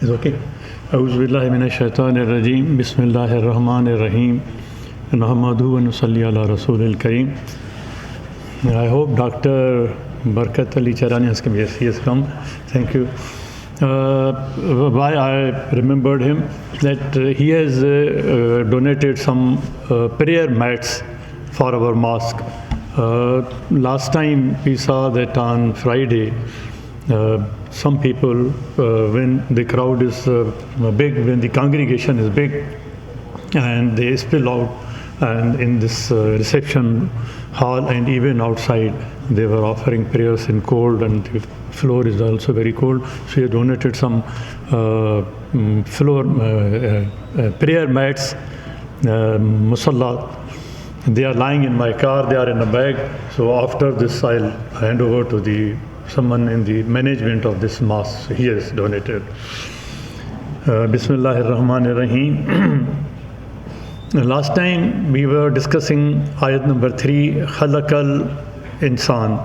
Is okay. A'udhu billahi minash shaitanir rajeem. Bismillahir rahmanir rahim. Nahmaduhu wa nusalli ala rasulil kareem. I hope Dr. Barkat Ali Charani has come. Yes, he has come. Thank you. Why I remembered him, that he has donated some prayer mats for our mosque. Last time we saw that on Friday, some people, when the crowd is big, when the congregation is big, and they spill out, and in this reception hall and even outside, they were offering prayers in cold, and the floor is also very cold. So he donated some prayer mats, musalla. They are lying in my car, they are in a bag. So after this, I'll hand over to someone in the management of this mosque. He has donated. Bismillahir Rahmanir Rahim. Last time we were discussing ayat number 3, Khalaqa Insaan,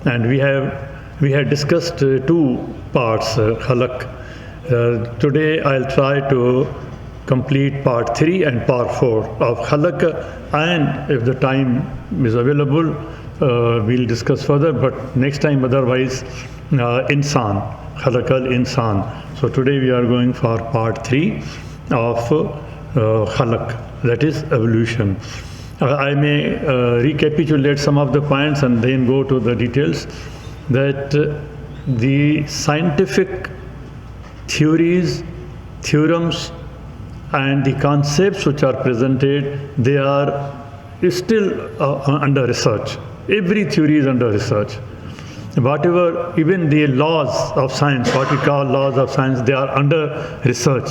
and we had discussed two parts, Khalaq. Today I'll try to complete part 3 and part 4 of Khalaq, and if the time is available, we'll discuss further, but next time otherwise, Insan, Khalaqa Insaan. So today we are going for part 3 of Khalaq, that is evolution. I may recapitulate some of the points and then go to the details, that the scientific theories, theorems, and the concepts which are presented, they are still under research. Every theory is under research. Whatever, even the laws of science, what we call laws of science, they are under research,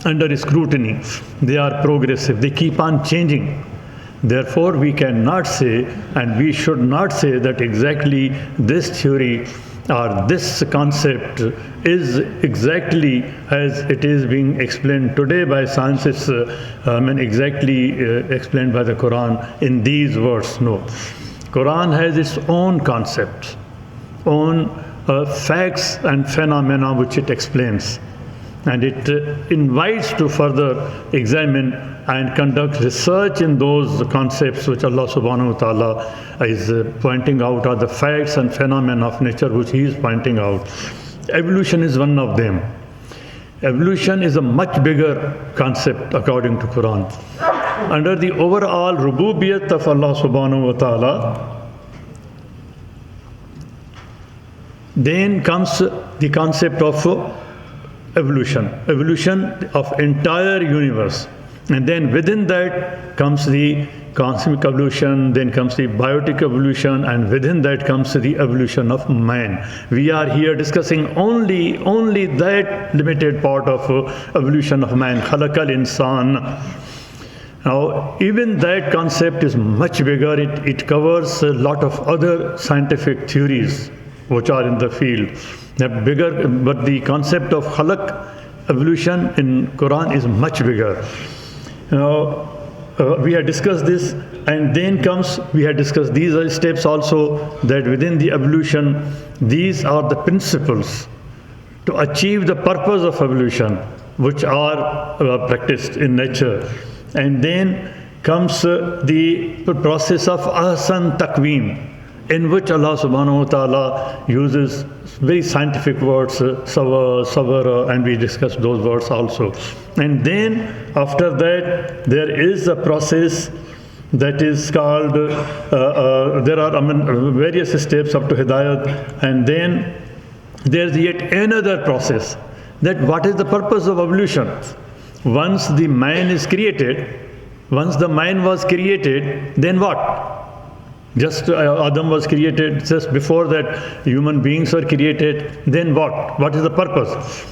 under scrutiny. They are progressive. They keep on changing. Therefore, we cannot say, and we should not say, that exactly this theory or this concept is exactly as it is being explained today by science. It's exactly explained by the Quran in these words. No. Quran has its own concepts, own facts and phenomena which it explains. And it invites to further examine and conduct research in those concepts which Allah subhanahu wa ta'ala is pointing out, are the facts and phenomena of nature which He is pointing out. Evolution is one of them. Evolution is a much bigger concept according to Quran. Under the overall rububiyyat of Allah subhanahu wa ta'ala, then comes the concept of evolution of entire universe, and then within that comes the cosmic evolution, then comes the biotic evolution, and within that comes the evolution of man. We are here discussing only that limited part of evolution of man, Khalaqa Insaan. Now, even that concept is much bigger. It covers a lot of other scientific theories which are in the field. That bigger, but the concept of Khalaq, evolution in Quran, is much bigger. Now, we had discussed this, and then we had discussed these steps also, that within the evolution, these are the principles to achieve the purpose of evolution, which are practiced in nature. And then comes the process of ahsan taqweem, in which Allah subhanahu wa ta'ala uses very scientific words, sabr, and we discussed those words also. And then after that, there is a process that is called, there are various steps up to Hidayat, and then there's yet another process, that what is the purpose of evolution? Once the man is created, once the man was created, then what? Just Adam was created, just before that human beings were created, then what? What is the purpose?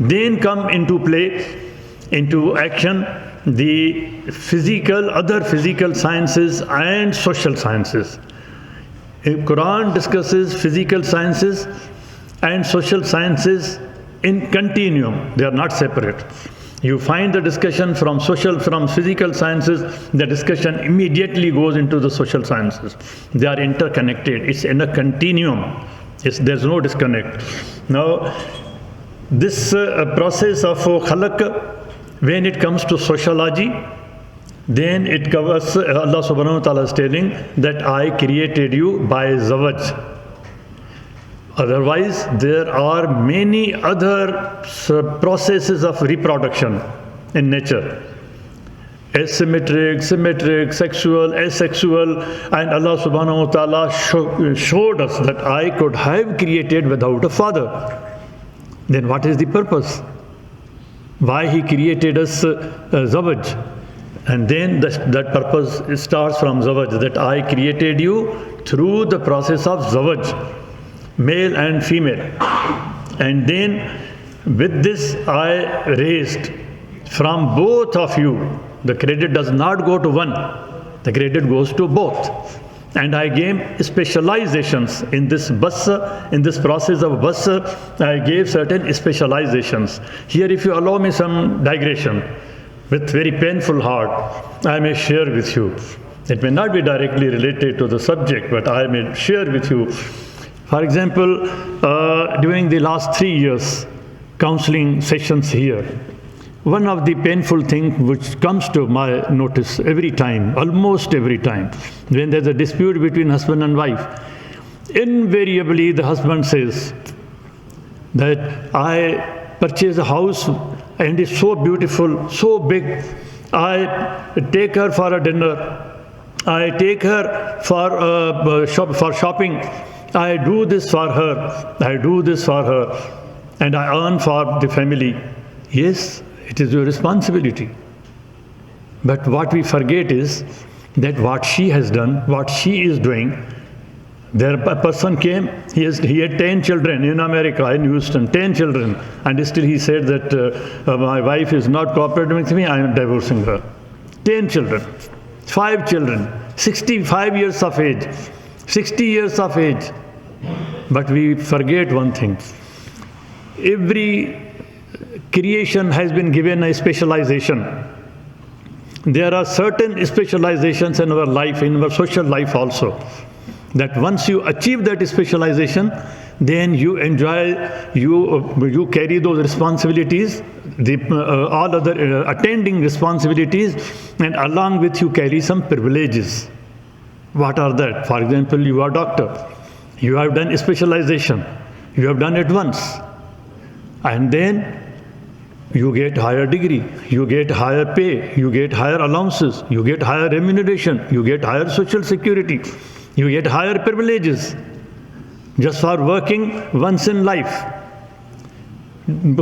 Then come into play, into action, the other physical sciences and social sciences. Quran discusses physical sciences and social sciences in continuum. They are not separate. You find the discussion from physical sciences, the discussion immediately goes into the social sciences. They are interconnected. It's in a continuum. There's no disconnect. Now, this process of Khalaqa, when it comes to sociology, then it covers, Allah subhanahu wa ta'ala is telling that I created you by zawaj. Otherwise, there are many other processes of reproduction in nature. Asymmetric, symmetric, sexual, asexual, and Allah subhanahu wa ta'ala showed us that I could have created without a father. Then what is the purpose? Why He created us zawaj? And then that purpose starts from zawaj, that I created you through the process of zawaj, male and female. And then with this I raised from both of you. The credit does not go to one, the credit goes to both. And I gave specializations in this bus, in this process of bus, I gave certain specializations. Here, if you allow me some digression, with very painful heart, I may share with you. It may not be directly related to the subject, but I may share with you. For example, during the last 3 years, counseling sessions here, one of the painful things which comes to my notice every time, almost every time, when there's a dispute between husband and wife, invariably the husband says that I purchased a house and it's so beautiful, so big. I take her for a dinner. I take her for shopping. I do this for her. I do this for her. And I earn for the family. Yes, it is your responsibility. But what we forget is that what she has done, what she is doing, there a person came, he had 10 children in America, in Houston, 10 children, and still he said that my wife is not cooperating with me, I am divorcing her. 10 children, 5 children, 65 years of age, 60 years of age. But we forget one thing. Every creation has been given a specialization. There are certain specializations in our life, in our social life also, that once you achieve that specialization, then you enjoy, you carry those responsibilities, all other attending responsibilities, and along with you carry some privileges. What are that? For example, you are a doctor. You have done specialization. You have done it once. And then you get higher degree, you get higher pay, you get higher allowances, you get higher remuneration, you get higher social security, you get higher privileges just for working once in life,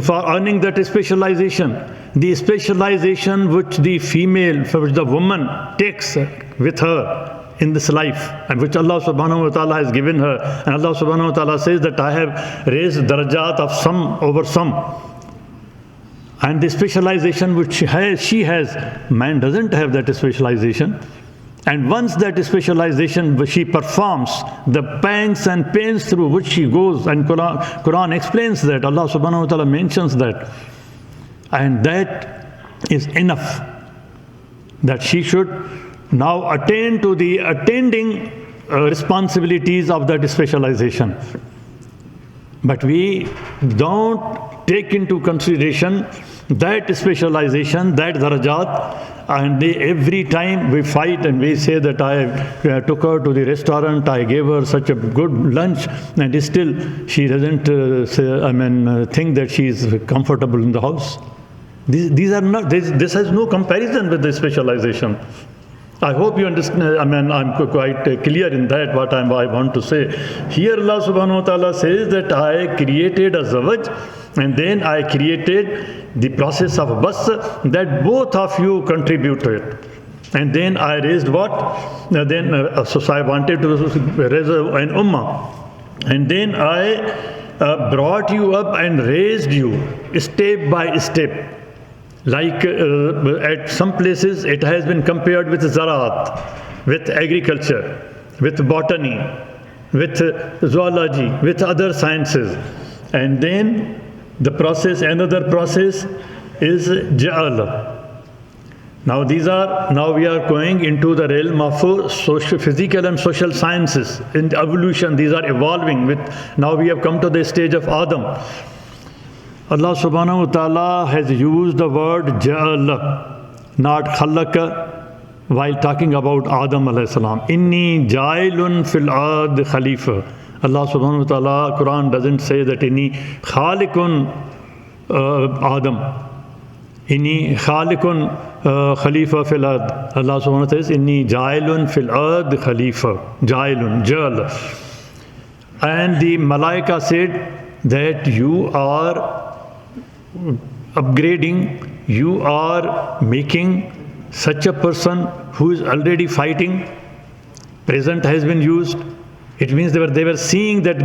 for earning that specialization. The specialization which the female, which the woman takes with her in this life, and which Allah subhanahu wa ta'ala has given her, and Allah subhanahu wa ta'ala says that I have raised darajat of some over some. And the specialization which she has, man doesn't have that specialization. And once that specialization she performs, the pangs and pains through which she goes, and Quran explains that, Allah subhanahu wa ta'ala mentions that. And that is enough, that she should now attain to the attending responsibilities of that specialization. But we don't take into consideration that specialization, that darajat, and every time we fight and we say that I took her to the restaurant, I gave her such a good lunch, and still she doesn't think that she is comfortable in the house. These are not. This has no comparison with the specialization. I hope you understand. I'm quite clear in that what I want to say. Here Allah subhanahu wa ta'ala says that I created a zawaj, and then I created the process of bas, that both of you contribute to it. And then I raised what? So I wanted to raise an ummah. And then I brought you up and raised you step by step. Like at some places it has been compared with zaraat, with agriculture, with botany, with zoology, with other sciences. And then the process, another process is ja'al. Now we are going into the realm of social, physical and social sciences. In evolution, these are evolving with, now we have come to the stage of Adam. Allah subhanahu wa ta'ala has used the word ja'ala, not khalaqa, while talking about Adam alayhi salam. Inni ja'ilun fil ard khalifa. Allah subhanahu wa ta'ala, Quran doesn't say that inni khaliqun Adam. Inni khaliqun khalifa fil ard. Allah subhanahu wa ta'ala says, inni ja'ilun fil ard khalifa. Ja'ilun, ja'ala. And the Malaika said that you are upgrading, you are making such a person who is already fighting. Present has been used. It means they were seeing that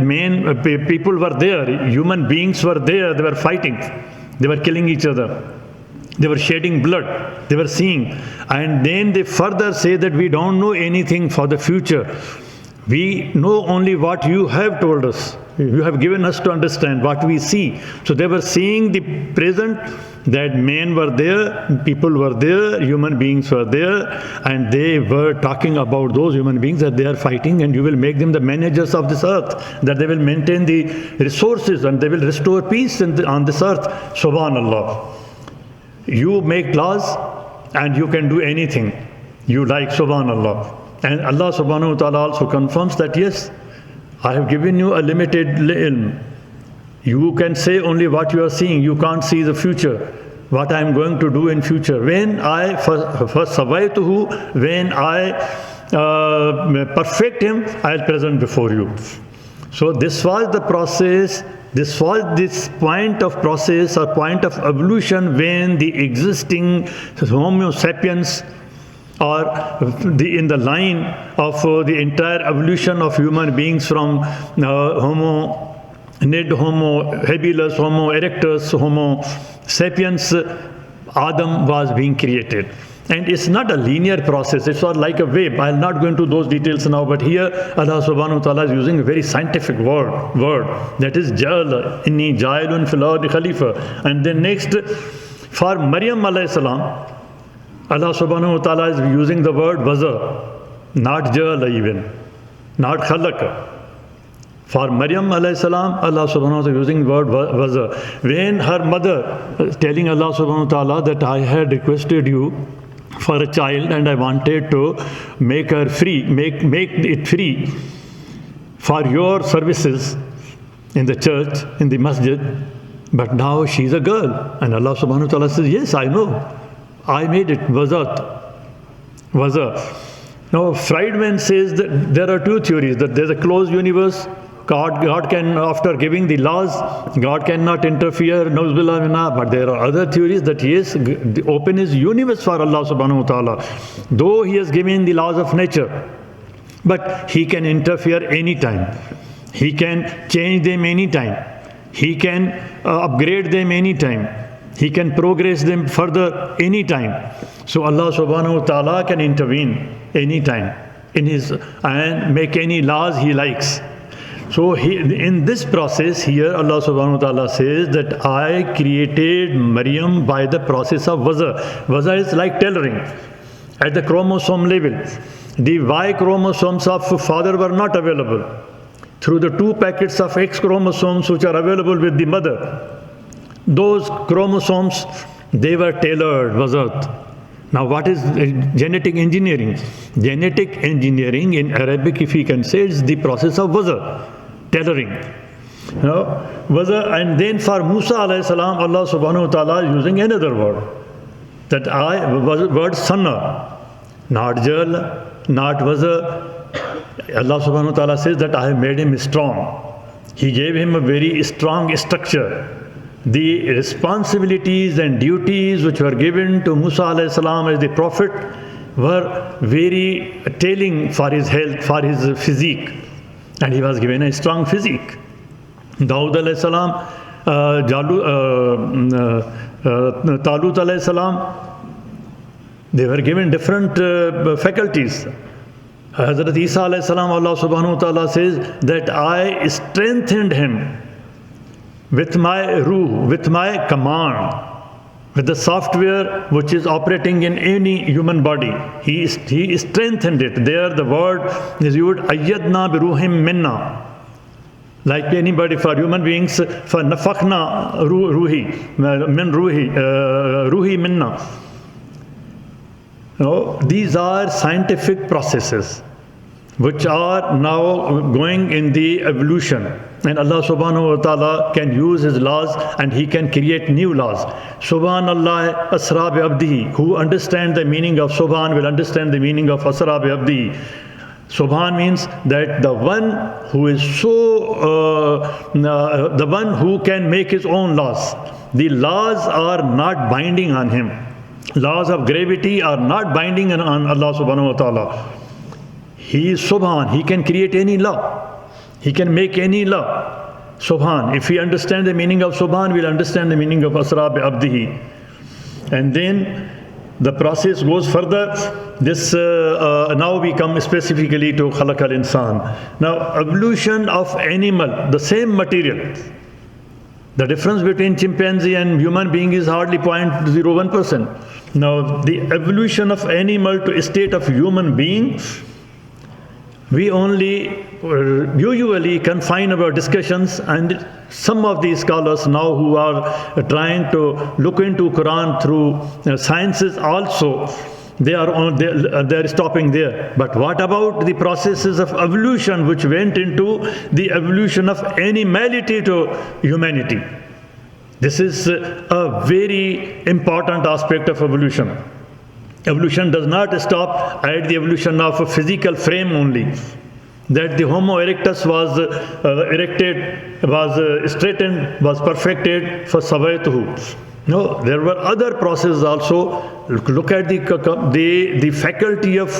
people were there, human beings were there, they were fighting, they were killing each other, they were shedding blood, they were seeing. And then they further say that we don't know anything for the future. We know only what you have told us. You have given us to understand what we see. So they were seeing the present, that men were there, people were there, human beings were there, and they were talking about those human beings that they are fighting, and you will make them the managers of this earth, that they will maintain the resources and they will restore peace on this earth. Subhanallah. You make laws and you can do anything you like, subhanallah. And Allah subhanahu wa ta'ala also confirms that yes, I have given you a limited ilm. You can say only what you are seeing. You can't see the future, what I am going to do in future. When I first sawaituhu, when I perfect him, I will present before you. So this was the process. This was this point of process or point of evolution when the existing Homo sapiens, or in the line of the entire evolution of human beings from Homo nid, Homo habilis, Homo erectus, Homo sapiens, Adam was being created. And it's not a linear process, it's not like a wave. I'll not go into those details now, but here Allah subhanahu wa ta'ala is using a very scientific word that is Ja'ala, inni ja'ilun fil ardi khalifa. And then next, for Maryam alayhi salam, Allah subhanahu wa ta'ala is using the word waza, not ja'ala even, not khalaqa. For Maryam alayhi salam, Allah subhanahu wa ta'ala is using the word waza. When her mother telling Allah subhanahu wa ta'ala that I had requested you for a child and I wanted to make her free, make it free for your services in the church, in the masjid, but now she's a girl. And Allah subhanahu wa ta'ala says, yes, I know. I made it, waza. Now, Friedman says that there are two theories, that there's a closed universe. God can, after giving the laws, God cannot interfere, but there are other theories that yes, the open is universe for Allah subhanahu wa ta'ala. Though He has given the laws of nature, but He can interfere anytime. He can change them anytime. He can upgrade them anytime. He can progress them further anytime. So Allah subhanahu wa ta'ala can intervene anytime and make any laws He likes. So in this process here, Allah subhanahu wa ta'ala says that I created Maryam by the process of waza. Waza is like tailoring at the chromosome level. The Y chromosomes of father were not available. Through the 2 packets of X chromosomes which are available with the mother, those chromosomes, they were tailored, wazat. Now what is genetic engineering? Genetic engineering in Arabic, if we can say, is the process of waza, tailoring. Waza. And then for Musa alayhi salam, Allah subhanahu wa ta'ala is using another word. That word sanna, not jal, not waza. Allah subhanahu wa ta'ala says that I have made him strong. He gave him a very strong structure. The responsibilities and duties which were given to Musa alayhi salam as the prophet were very telling for his health, for his physique. And he was given a strong physique. Dawud alayhi salam, Talut alayhi salam, they were given different faculties. Hazrat Isa alayhi salam, Allah subhanahu wa ta'ala says that I strengthened him with my ruh, with my command, with the software which is operating in any human body. He strengthened it. There the word is used, ayyadna bi ruhim minna. Like anybody, for human beings, for nafakhna ruhi, min ruhi minna. These are scientific processes which are now going in the evolution. And Allah subhanahu wa ta'ala can use His laws and He can create new laws. Subhanallah asra bi abdihi. Who understand the meaning of Subhan will understand the meaning of asra bi abdihi. Subhan means that the one who is the one who can make his own laws. The laws are not binding on him. Laws of gravity are not binding on Allah subhanahu wa ta'ala. He is Subhan. He can create any law. He can make any law. Subhan. If we understand the meaning of Subhan, we'll understand the meaning of Asra bi Abdihi. And then the process goes further. This now we come specifically to Khalaqa Insaan. Now, evolution of animal, the same material. The difference between chimpanzee and human being is hardly 0.01%. Now, the evolution of animal to a state of human being, we only usually confine our discussions, and some of these scholars now who are trying to look into Quran through sciences also, they are stopping there. But what about the processes of evolution which went into the evolution of animality to humanity? This is a very important aspect of evolution. Evolution does not stop at the evolution of a physical frame only. That the Homo erectus was erected, was straightened, was perfected for Savaituhu. No, there were other processes also. Look at the faculty of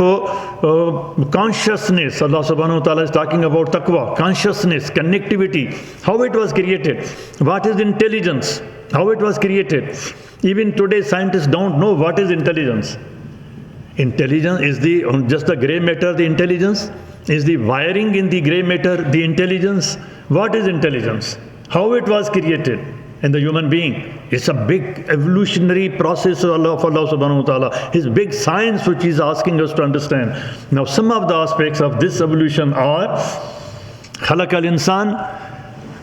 consciousness. Allah subhanahu wa ta'ala is talking about taqwa, consciousness, connectivity, how it was created. What is intelligence? How it was created. Even today scientists don't know what is intelligence. Intelligence is just the grey matter, the intelligence? Is the wiring in the grey matter the intelligence? What is intelligence? How it was created in the human being? It's a big evolutionary process of Allah subhanahu wa ta'ala. His big science which He's asking us to understand. Now, some of the aspects of this evolution are Khalaqa Insaan.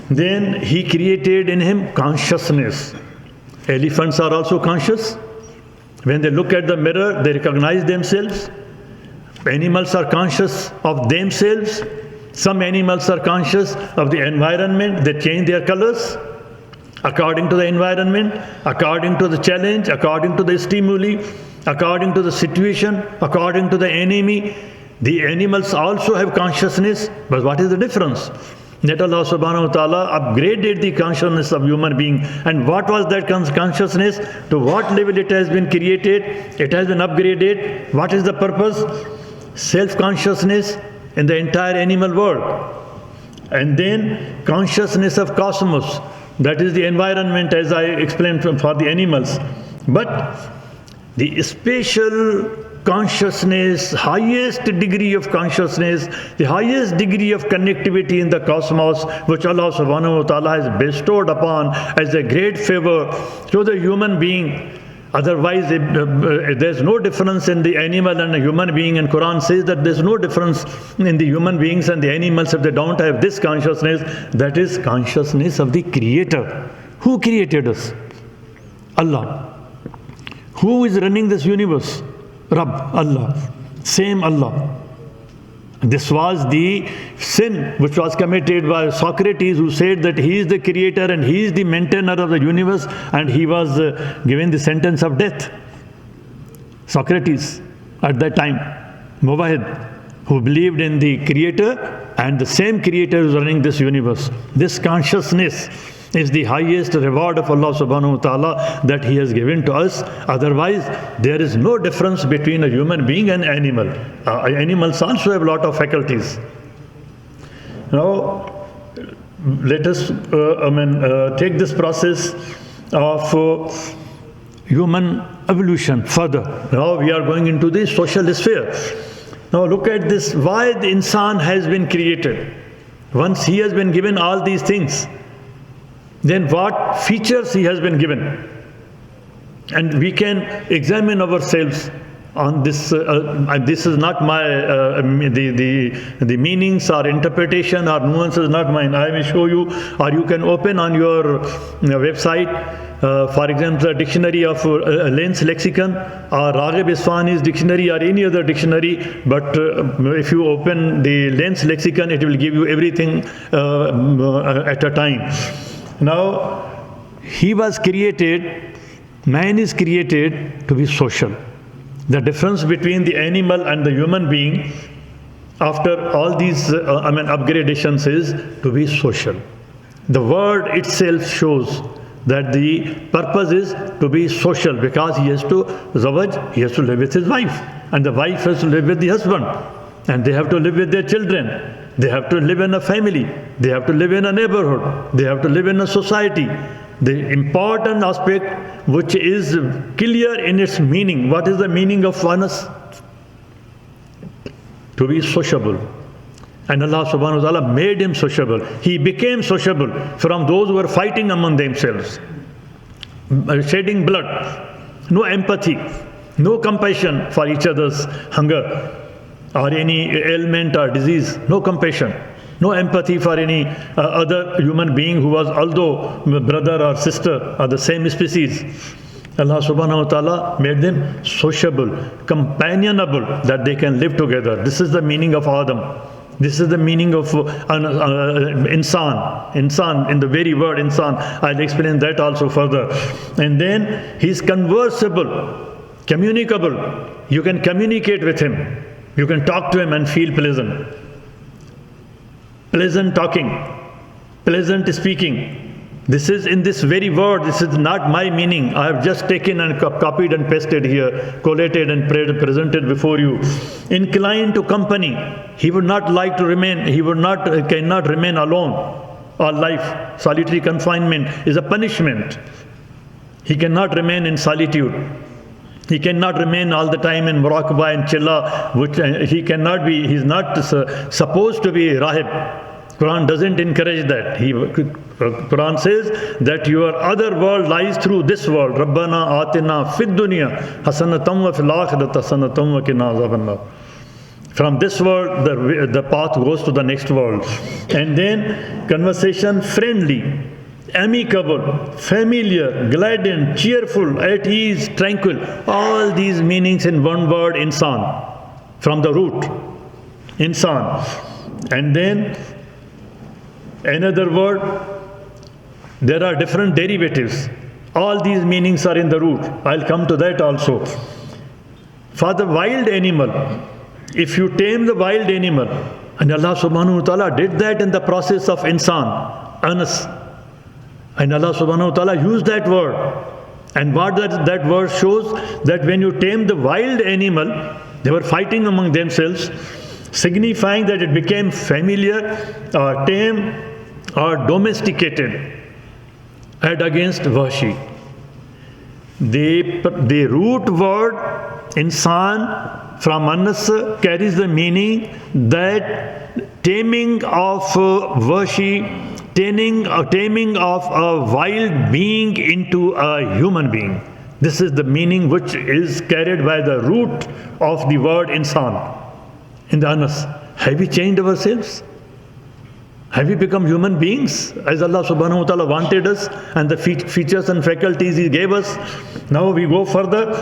Then He created in him consciousness. Elephants are also conscious. When they look at the mirror, they recognize themselves. Animals are conscious of themselves. Some animals are conscious of the environment. They change their colors according to the environment, according to the challenge, according to the stimuli, according to the situation, according to the enemy. The animals also have consciousness, but what is the difference? That Allah subhanahu wa ta'ala upgraded the consciousness of human being. And what was that consciousness? To what level it has been created? It has been upgraded. What is the purpose? Self-consciousness in the entire animal world. And then consciousness of cosmos. That is the environment, as I explained for the animals. But the spatial consciousness, highest degree of consciousness, the highest degree of connectivity in the cosmos, which Allah subhanahu wa ta'ala has bestowed upon as a great favor to the human being. Otherwise, there's no difference in the animal and the human being, and Quran says that there's no difference in the human beings and the animals if they don't have this consciousness. That is consciousness of the Creator. Who created us? Allah. Who is running this universe? Rabb, Allah. Same Allah. This was the sin which was committed by Socrates, who said that he is the creator and he is the maintainer of the universe, and he was given the sentence of death. Socrates, at that time, Mubahid, who believed in the creator, and the same creator is running this universe. This consciousness is the highest reward of Allah subhanahu wa ta'ala that He has given to us. Otherwise, there is no difference between a human being and animal. Animals also have a lot of faculties. Now, let us take this process of human evolution further. Now we are going into the social sphere. Now look at this, why the insan has been created. Once he has been given all these things, then what features he has been given. And we can examine ourselves on this. This is not my the meanings or interpretation or nuances, not mine. I will show you, or you can open on your website. For example, a dictionary of Len's lexicon or Raghib Isfahani's dictionary or any other dictionary. But if you open the Len's lexicon, it will give you everything at a time. Now, man is created to be social. The difference between the animal and the human being after all these upgradations is to be social. The word itself shows that the purpose is to be social, because he has to live with his wife, and the wife has to live with the husband, and they have to live with their children. They have to live in a family. They have to live in a neighborhood. They have to live in a society. The important aspect which is clear in its meaning. What is the meaning of oneness? To be sociable. And Allah subhanahu wa ta'ala made him sociable. He became sociable from those who were fighting among themselves, shedding blood, no empathy, no compassion for each other's hunger or any ailment or disease, no compassion. No empathy for any other human being who was, although brother or sister or the same species. Allah subhanahu wa ta'ala made them sociable, companionable, that they can live together. This is the meaning of Adam. This is the meaning of Insan. Insan, in the very word Insan. I'll explain that also further. And then he's conversable, communicable. You can communicate with him. You can talk to him and feel pleasant. Pleasant talking, pleasant speaking. This is in this very word. This is not my meaning. I have just taken and copied and pasted here, collated and presented before you. Inclined to company. He would not like to remain. Cannot remain alone all life. Solitary confinement is a punishment. He cannot remain in solitude. He cannot remain all the time in muraqabah and chilla, which he cannot be. He's not supposed to be rahib. Quran doesn't encourage that. Quran says that your other world lies through this world. Rabbana atina fid dunya hasanatam wa fil akhirati hasanatam wa qina azaban nar. From this world, the path goes to the next world. And then conversation friendly, amicable, familiar, gladdened, cheerful, at ease, tranquil. All these meanings in one word, insan, from the root, insan. And then another word, there are different derivatives. All these meanings are in the root. I'll come to that also. For the wild animal, if you tame the wild animal, and Allah subhanahu wa ta'ala did that in the process of insan, anas. And Allah subhanahu wa ta'ala used that word. And what that word shows, that when you tame the wild animal, they were fighting among themselves, signifying that it became familiar or tame or domesticated and against Vashi. The root word insan from Anas carries the meaning that taming of Vashi, taming of a wild being into a human being. This is the meaning which is carried by the root of the word insan in the Anas. Have we changed ourselves? Have we become human beings as Allah subhanahu wa ta'ala wanted us, and the features and faculties He gave us? Now we go further.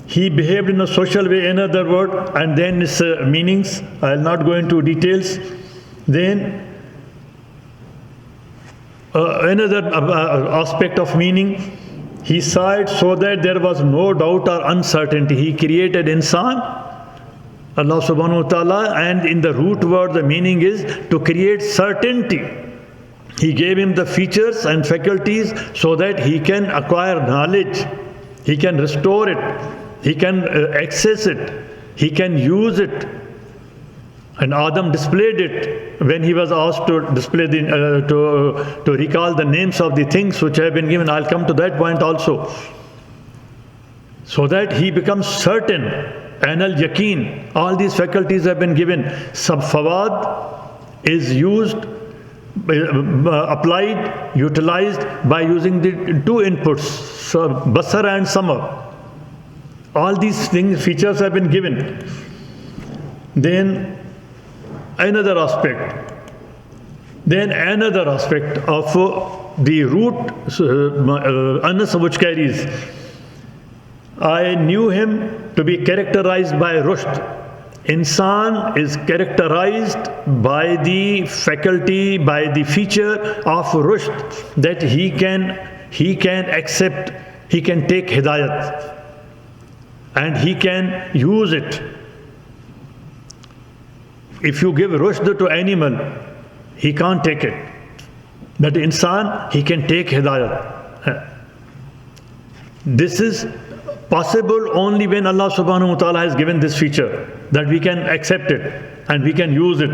He behaved in a social way, another word, and then its meanings. I will not go into details. Then another aspect of meaning, He saw it so that there was no doubt or uncertainty. He created insan, Allah subhanahu wa ta'ala, and in the root word the meaning is to create certainty. He gave him the features and faculties so that he can acquire knowledge, he can restore it, he can access it, he can use it. And Adam displayed it when he was asked to display to recall the names of the things which have been given. I'll come to that point also. So that he becomes certain. Anal yaqeen, all these faculties have been given. Fawad is used, applied, utilized by using the two inputs, basar and samar. All these things, features have been given. Then another aspect of the root Anas which carries. I knew him to be characterized by rushd. Insan is characterized by the faculty, by the feature of rushd, that he can accept, he can take hidayat, and he can use it. If you give rushd to animal, he can't take it. But insan, he can take hidayat. This is possible only when Allah subhanahu wa ta'ala has given this feature, that we can accept it and we can use it.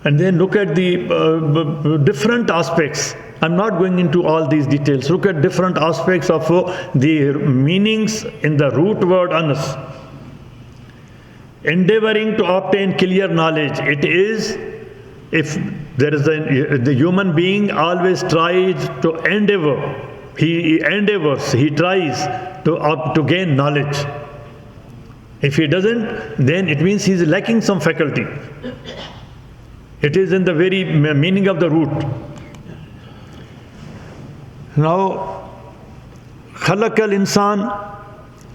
And then look at the different aspects. I'm not going into all these details. Look at different aspects of the meanings in the root word anas. Endeavoring to obtain clear knowledge. It is, if there is the human being always tries to endeavor. He endeavors, he tries to gain knowledge. If he doesn't, then it means he is lacking some faculty. It is in the very meaning of the root. Now, Khalaqa Insaan,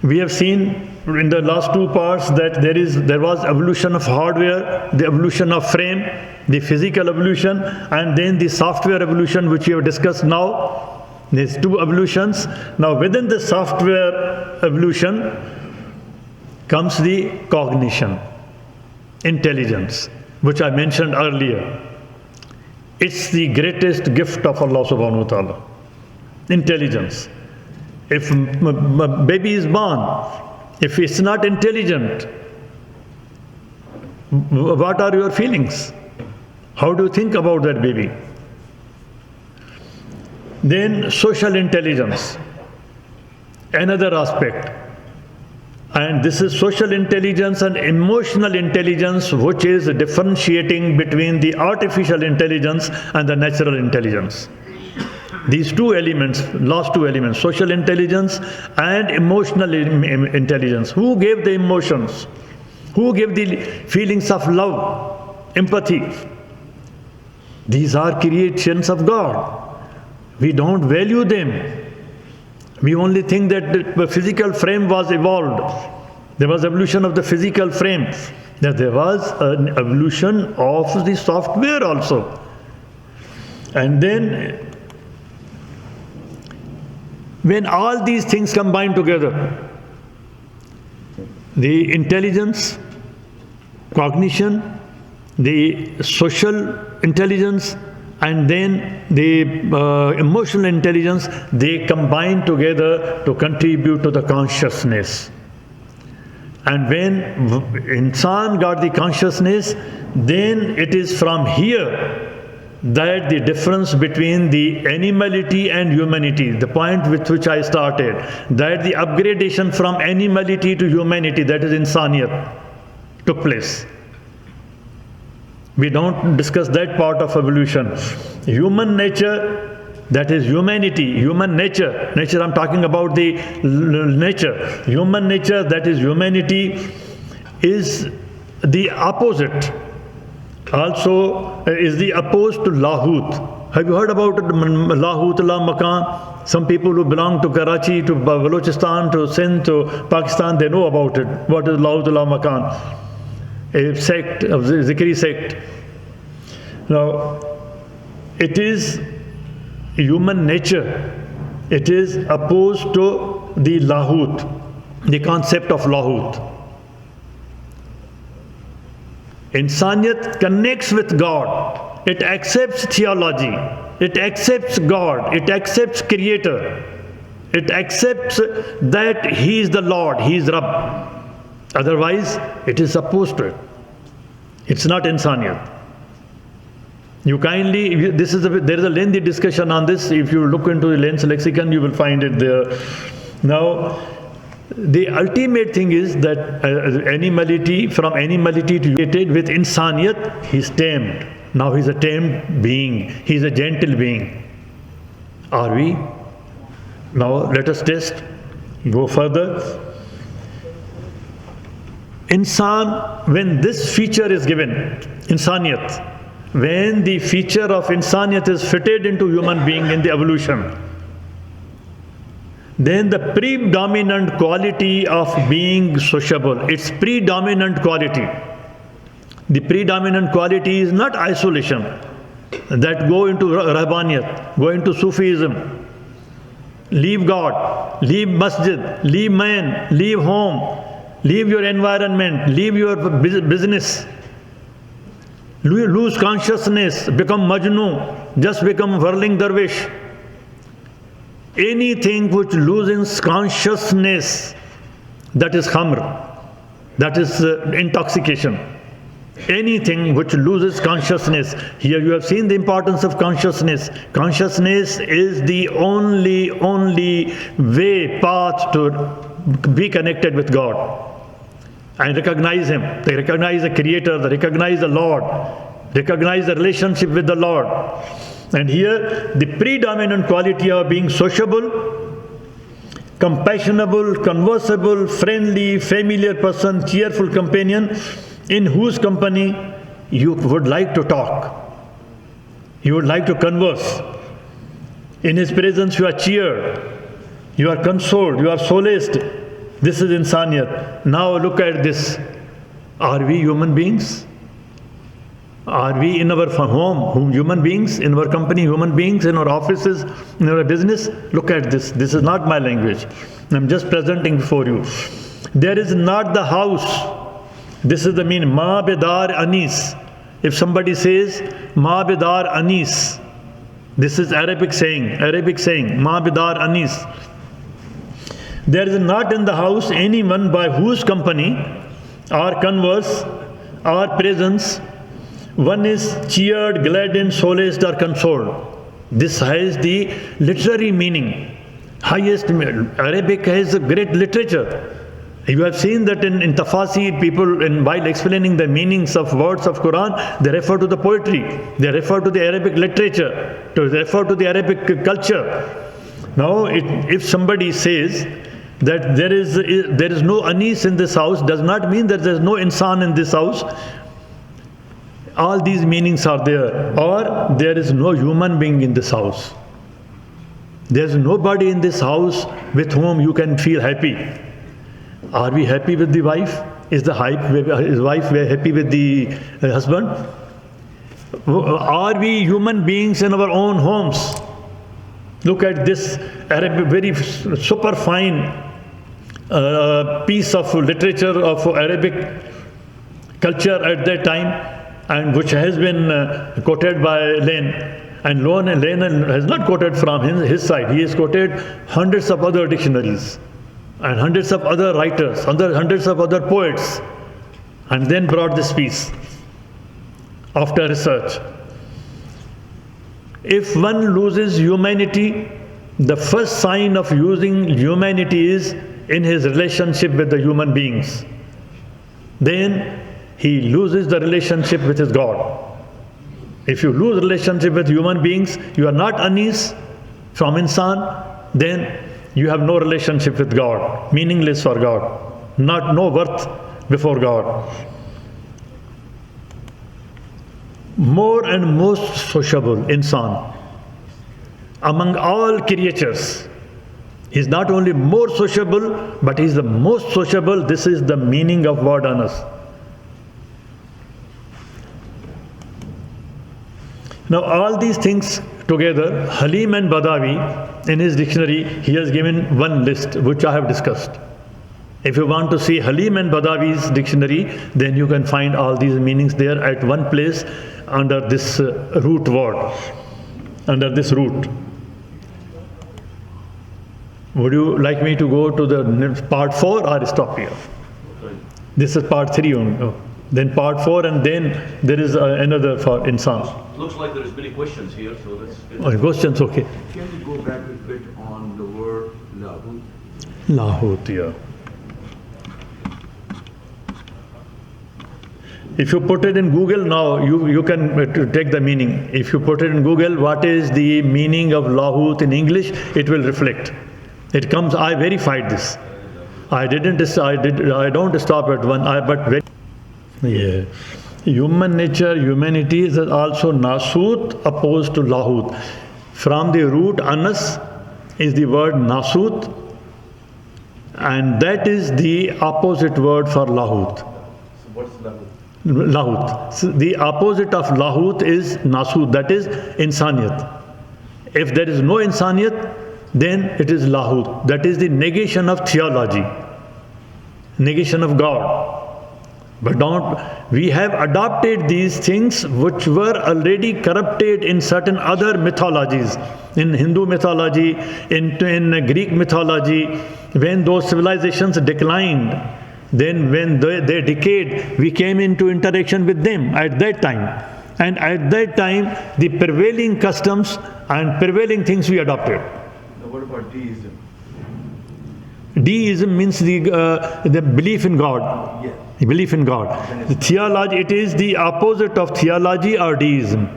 we have seen in the last two parts that there was evolution of hardware, the evolution of frame, the physical evolution, and then the software evolution, which we have discussed now. There's two evolutions. Now within the software evolution comes the cognition, intelligence, which I mentioned earlier. It's the greatest gift of Allah subhanahu wa ta'ala. Intelligence. If a baby is born, if it's not intelligent, what are your feelings? How do you think about that baby? Then social intelligence, another aspect. And this is social intelligence and emotional intelligence, which is differentiating between the artificial intelligence and the natural intelligence. These two elements, last two elements, social intelligence and emotional intelligence. Who gave the emotions? Who gave the feelings of love, empathy? These are creations of God. We don't value them. We only think that the physical frame was evolved. There was evolution of the physical frame. That there was an evolution of the software also. And then, when all these things combine together, the intelligence, cognition, the social intelligence, and then the emotional intelligence, they combine together to contribute to the consciousness. And when insan got the consciousness, then it is from here that the difference between the animality and humanity, the point with which I started, that the upgradation from animality to humanity, that is insaniyat, took place. We don't discuss that part of evolution. Human nature, that is humanity, human nature. Nature, I'm talking about the nature. Human nature, that is humanity, is the opposite. Also is the opposed to Lahut. Have you heard about Lahut, La Makan? Some people who belong to Karachi, to Balochistan, to Sindh, to Pakistan, they know about it. What is Lahut, La Makan? A sect, of the Zikri sect. Now, it is human nature. It is opposed to the Lahut, the concept of Lahut. Insaniyat connects with God. It accepts theology. It accepts God. It accepts Creator. It accepts that He is the Lord, He is Rabb. Otherwise, it is opposed to it. It's not insaniyat. You kindly, there is a lengthy discussion on this. If you look into the Len's lexicon, you will find it there. Now, the ultimate thing is that animality, from animality to created with insaniyat, he's tamed. Now he's a tamed being. He's a gentle being. Are we? Now let us test. Go further. Insan, when this feature is given, insaniyat, when the feature of insaniyat is fitted into human being in the evolution, then the predominant quality of being sociable, its predominant quality, the predominant quality is not isolation, that go into Rahbaniyat, go into Sufism, leave God, leave masjid, leave man, leave home, leave your environment, leave your business, lose consciousness, become Majnu, just become whirling dervish. Anything which loses consciousness, that is khamr, that is intoxication. Anything which loses consciousness. Here you have seen the importance of consciousness. Consciousness is the only way, path to be connected with God and recognize Him. They recognize the Creator, they recognize the Lord, recognize the relationship with the Lord. And here the predominant quality of being sociable, compassionable, conversable, friendly, familiar person, cheerful companion, in whose company you would like to talk, you would like to converse. In his presence you are cheered, you are consoled, you are solaced. This is insaniyat. Now look at this. Are we human beings? Are we in our home human beings, in our company human beings, in our offices, in our business? Look at this. This is not my language. I'm just presenting before you. There is not the house. This is the meaning. Ma bedar anis. If somebody says ma bedar anis, this is Arabic saying. Ma bedar anis. There is not in the house anyone by whose company or converse or presence one is cheered, gladdened, solaced or consoled. This has the literary meaning. Highest. Arabic has a great literature. You have seen that in Tafasir, people, while explaining the meanings of words of Quran, they refer to the poetry, they refer to the Arabic literature, they refer to the Arabic culture. Now, if somebody says that there is no anis in this house, does not mean that there is no insan in this house. All these meanings are there. Or there is no human being in this house. There is nobody in this house with whom you can feel happy. Are we happy with the wife? Is the wife happy with the husband? Are we human beings in our own homes? Look at this Arabic, very super fine piece of literature of Arabic culture at that time, and which has been quoted by Lane. And Lane has not quoted from his side. He has quoted hundreds of other dictionaries and hundreds of other writers, hundreds of other poets, and then brought this piece after research. If one loses humanity, the first sign of losing humanity is in his relationship with the human beings. Then he loses the relationship with his God. If you lose relationship with human beings, you are not anis from insan, then you have no relationship with God, meaningless for God, no worth before God. More and most sociable insan among all creatures. He is not only more sociable, but he is the most sociable. This is the meaning of word anas. Now all these things together, Halim and Badawi, in his dictionary, he has given one list which I have discussed. If you want to see Halim and Badawi's dictionary, then you can find all these meanings there at one place under this root word, under this root. Would you like me to go to the part 4 or stop here? This is part 3 only. Then part 4, and then there is another for insan. Looks like there's many questions here, so let's... Questions, okay. Can you go back a bit on the word lahut? Lahut, yeah. If you put it in Google now, you can take the meaning. If you put it in Google, what is the meaning of lahut in English, it will reflect. It comes, I verified this. I don't stop at one, yeah. Human nature, humanity is also nasut opposed to lahut. From the root anas is the word nasut, and that is the opposite word for lahut. So what's lahut? Lahut. So the opposite of lahut is nasut, that is insaniyat. If there is no insaniyat, then it is lahut. That is the negation of theology, negation of God. But we have adopted these things which were already corrupted in certain other mythologies, in Hindu mythology, in Greek mythology. When those civilizations declined, then when they decayed, we came into interaction with them at that time. And at that time, the prevailing customs and prevailing things we adopted. Now what about deism? Deism means the belief in God. Yes. Belief in God. The theology, it is the opposite of theology or deism.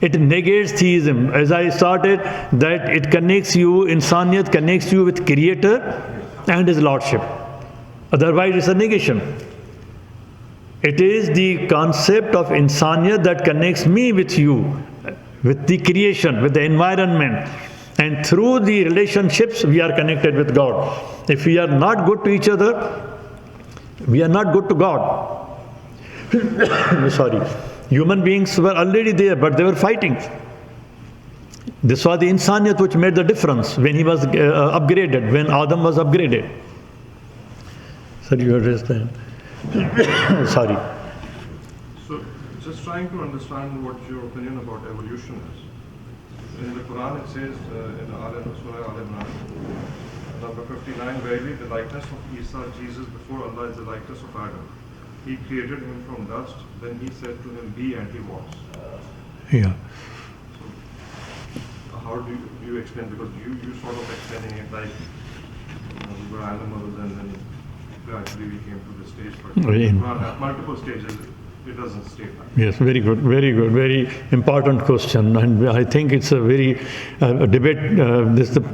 It negates theism. As I started, that it connects you, insaniyat connects you with Creator and His Lordship. Otherwise, it's a negation. It is the concept of insaniyat that connects me with you, with the creation, with the environment. And through the relationships, we are connected with God. If we are not good to each other, we are not good to God. Sorry. Human beings were already there, but they were fighting. This was the insaniyat which made the difference when he was upgraded, when Adam was upgraded. Sorry, you understand? Sorry. So, just trying to understand what your opinion about evolution is. In the Quran, it says in Surah Al-Imran, number 59, verily the likeness of Isa, Jesus, before Allah is the likeness of Adam. He created him from dust, then he said to him, be, and he was. Yeah. So, how do you explain? Because you sort of explaining it like we were animals and then gradually we came to this stage. But at multiple stages, it doesn't state that. Yes, very good, very important question, and I think it's a very debate.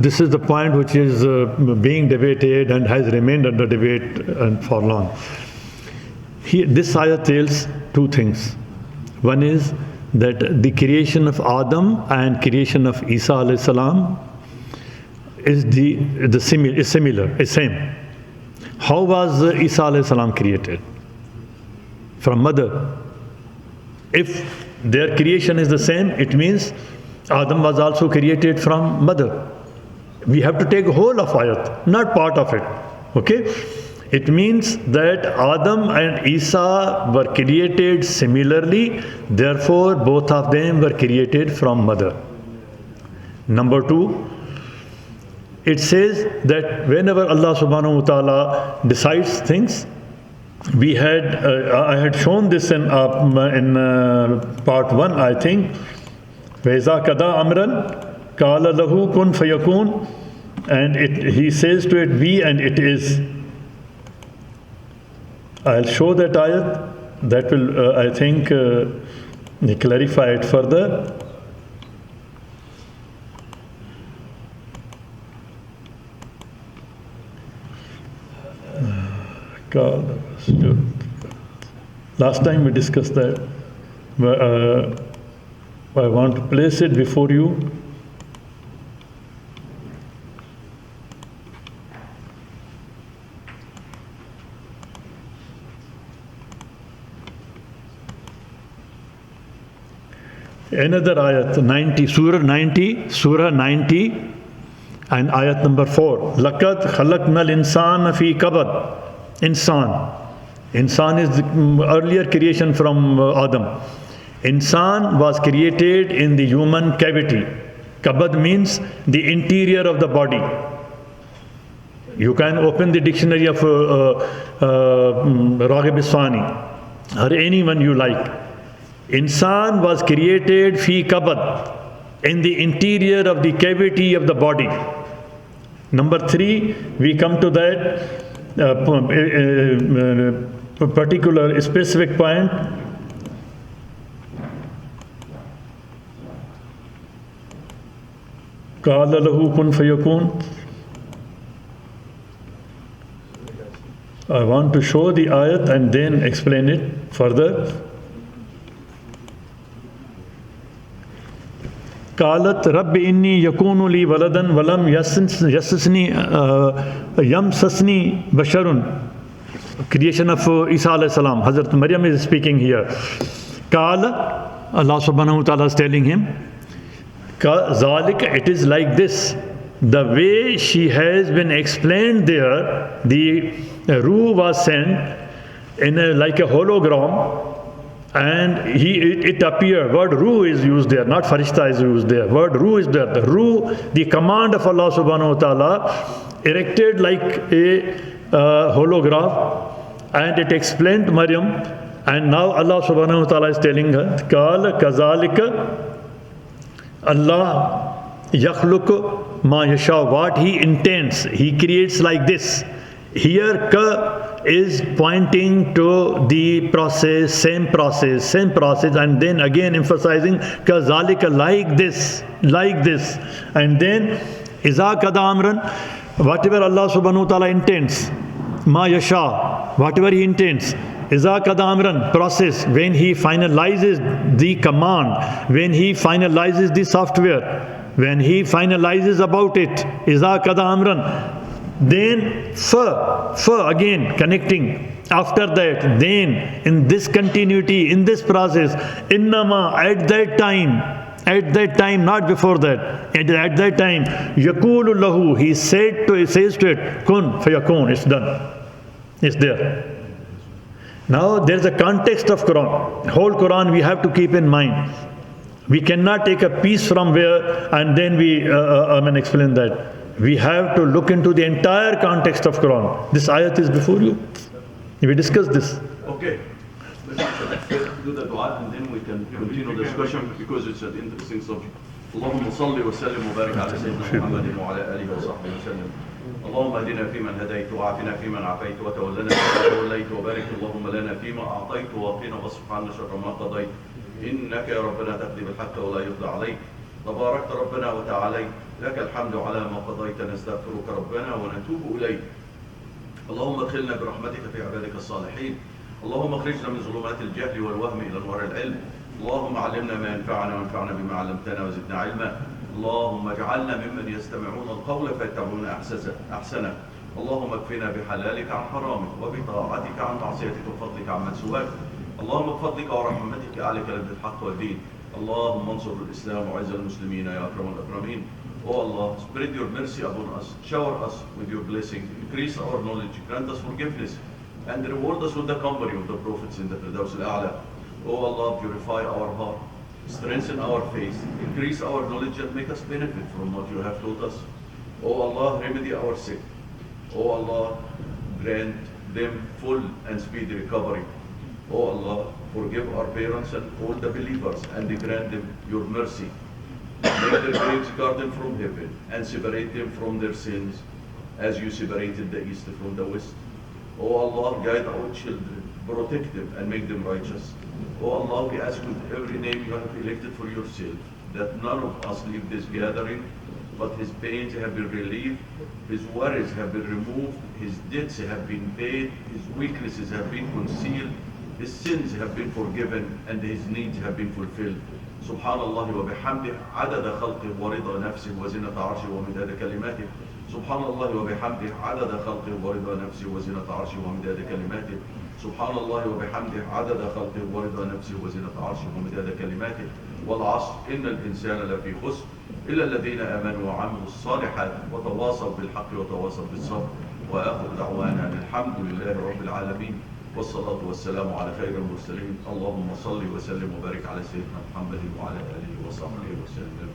This is the point which is being debated and has remained under debate for long. This ayah tells two things. One is that the creation of Adam and creation of Isa alayhi salam is same. How was Isa alayhi salam created? From mother. If their creation is the same, it means Adam was also created from mother. We have to take whole of ayat, not part of it. Okay? It means that Adam and Isa were created similarly, therefore both of them were created from mother. Number two, it says that whenever Allah subhanahu wa ta'ala decides things, I had shown this in part 1, I think. وَإِذَا كَدَى أَمْرًا قَالَ لَهُ كُنْ فَيَكُونَ, and he says to it, be, and it is. I'll show that ayat. That will, I think, clarify it further. Last time we discussed that. I want to place it before you. Another ayat, 90, Surah 90, and ayat number 4. لَقَدْ خَلَقْنَا الْإِنسَانَ فِي كَبَدٍ. Insan is the earlier creation from Adam. Insan was created in the human cavity. Kabad means the interior of the body. You can open the dictionary of Raghib Isfahani or anyone you like. Insan was created fi kabad, in the interior of the cavity of the body. Number 3, we come to that particular specific point. قَالَ لَهُ كُنْ فَيَكُونَ. I want to show the ayat and then explain it further. قالت رب إني يكون لي ولدا ولم يمسسني بشر. Creation of Isa alayhi salam. Hazrat Maryam is speaking here. Qala, Allah subhanahu wa ta'ala is telling him, Zalik, it is like this. The way she has been explained there, the Ruh was sent in like a hologram, and it appeared. Word Ruh is used there, not Farishta is used there. Word Ruh is there. The Ruh, the command of Allah subhanahu wa ta'ala, erected like a holograph, and it explained Maryam. And now Allah subhanahu wa ta'ala is telling her, Kal kazalika Allah yakhluq ma yasha, what he intends, he creates like this. Here ka is pointing to the process, and then again emphasizing kazalika, like this. And then iza kada amran, whatever Allah subhanahu wa ta'ala intends, ma yasha, whatever he intends, iza kada amran, process, when he finalizes the command, when he finalizes the software, when he finalizes about it, iza kada amran, then fa again connecting. After that, then in this continuity, in this process, innama, at that time, not before that, at that time, yakulu lahu, he says to it, kun fayakun, it's done, it's there. Now there's a context of Quran. Whole Quran we have to keep in mind. We cannot take a piece from where and then we explain that. We have to look into the entire context of Quran. This ayat is before you. We discuss this. Okay. Let's do the dua and then we can continue the discussion because it's an interesting subject. اللهم صل وسلم وبارك على سيدنا محمد وعلى اله وصحبه وسلم. اللهم اهدنا فيمن هديت وعافنا فيمن عافيت وتولنا فيمن توليت وبارك اللهم لنا فيما اعطيت وقنا واصرف عنا شر ما قضيت. انك يا ربنا تقضي بالحق ولا يقضى عليك. تباركت ربنا وتعاليت. لك الحمد على ما قضيت. نستغفرك ربنا ونتوب اليك. اللهم ادخلنا برحمتك في عبادك الصالحين. اللهم اخرجنا من ظلمات الجهل والوهم الى انوار العلم. اللهم علمنا ما ينفعنا وانفعنا بما علمتنا وزدنا علما. اللهم اجعلنا ممن يستمعون القول فيتبعون احسنه. اللهم اكفنا بحلالك عن حرامك وبطاعتك عن معصيتك وفضلك عن من سواك. اللهم بفضلك ورحمتك عليك لنا الحق والدين. اللهم انصر الاسلام وعز المسلمين يا اكرم الاكرمين. Oh Allah, spread your mercy upon us, shower us with your blessing, increase our knowledge, grant us forgiveness, and reward us with the company of the prophets in the Firdaus al-A'la. Oh Allah, purify our heart, strengthen our faith, increase our knowledge and make us benefit from what you have taught us. Oh Allah, remedy our sick. Oh Allah, grant them full and speedy recovery. Oh Allah, forgive our parents and all the believers and grant them your mercy. Make their graves garden from heaven and separate them from their sins as you separated the east from the west. Oh Allah, guide our children, protect them and make them righteous. Oh Allah, we ask with every name you have elected for yourself that none of us leave this gathering, but his pains have been relieved, his worries have been removed, his debts have been paid, his weaknesses have been concealed, his sins have been forgiven, and his needs have been fulfilled. سبحان الله وبحمده عدد خلقه ورضا نفسه وزنة عرشه ومداد كلماته. سبحان الله وبحمده عدد خلقه ورضا نفسه وزنة عرشه ومداد كلماته. سبحان الله وبحمده عدد خلقه ورضا نفسه وزنة عرشه ومداد كلماته. والعصر إن الإنسان لفي خسر إلا الذين آمنوا وعملوا الصالحات وتواصوا بالحق وتواصوا بالصبر. وآخر دعوانا الحمد لله رب العالمين والصلاة والسلام على خير المرسلين. اللهم صل وسلم وبارك على سيدنا محمد وعلى آله وصحبه وسلم.